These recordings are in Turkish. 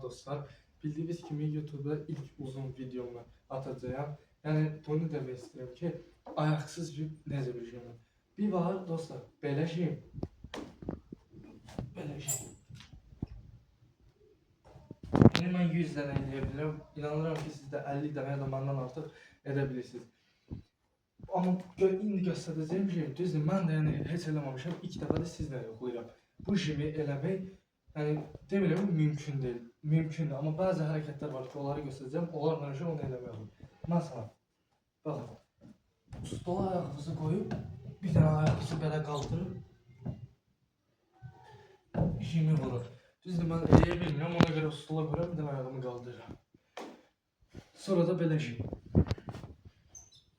dostlar. Bildiğiniz gibi YouTube'da ilk uzun videomu atacağım. Yani bunu demek istiyorum ki ayaksız bir necə bir şeyim. Bir var dostlar, belə şeyim. Belə şey. Yani ben 100 dənə edebilirim. İnanıram ki siz de 50 dənə ya da benden artıq edebilirsiniz. Ama indi göstereceğim şey düzdür. Ben de yani heç eləməmişəm. İlk dəfə də sizlə yoxlayıram. Bu işimi eləmək yani demirəm mümkün değil. Mümkündür ama bazı hareketler var ki onları göstereceğim. Onlarla önce onu eləməyəm. Mesela bakın. Stola ayağınızı koyup bir tane ayağınızı belə qaldırıb işimi vurur. Düzdür, mən eləyə bilmirəm. Ona göre stola görə bir tane ayağımı qaldırıram. Sonra da belə şey.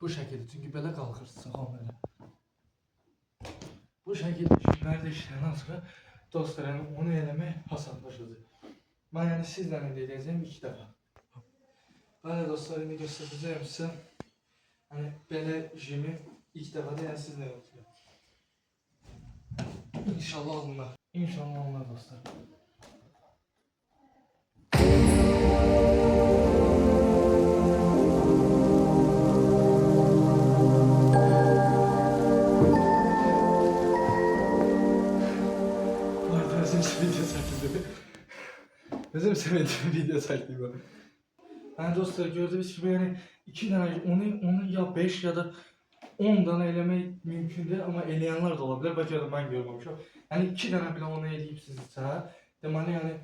Bu şekilde çünkü belə qalxırsın belə. Bu şekilde işlerde işlenen sonra dostlar yani onu eləmək hasanlaşıcı. Ben yani sizlə edəcəyim 2 dəfə. Bəli dostlar, indi göstereceğim size. Hani belə jimi ilk dəfə də yəni sizlə yapacağım. İnşallah olmaz. İnşallah olmaz dostlar. Bizim sevdiğim video çektiğim. Yani dostlar gördüğünüz gibi yani 2 tane onu ya 5 ya da 10 tane elemek mümkün değil ama eleyenler de olabilir. Belki de ben görmemişim. Yani 2 tane bile onu eleyip sizsə, deməli yani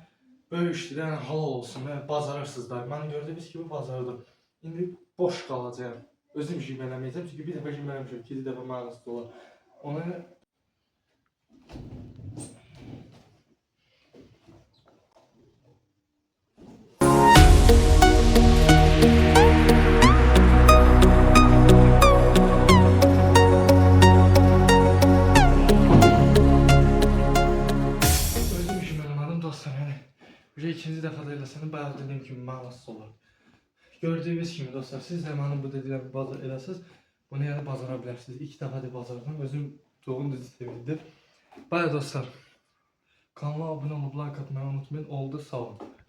böyle işdə yani halal olsun. Yani bazarırsınız da. Ben gördüğünüz gibi bazardım. İndi boş kalacağım. Özüm şey eləməyəcəm çünkü bir dəfə şey eləmişəm, 2 dəfə mənasız olar. Ona ikinci defa da eləsənin bayaq dediyim kimi mənasız olur. Gördüyünüz kimi dostlar, siz də mənim bu dediklərimi bazar eləsəz, bunu yəni bazara bilərsiniz. 2 dəfə də bazardan özüm doğum düzü sevindim. Bayaq dostlar, kanala abunə olub like atmayı unutmayın. Oldu, sağ olun.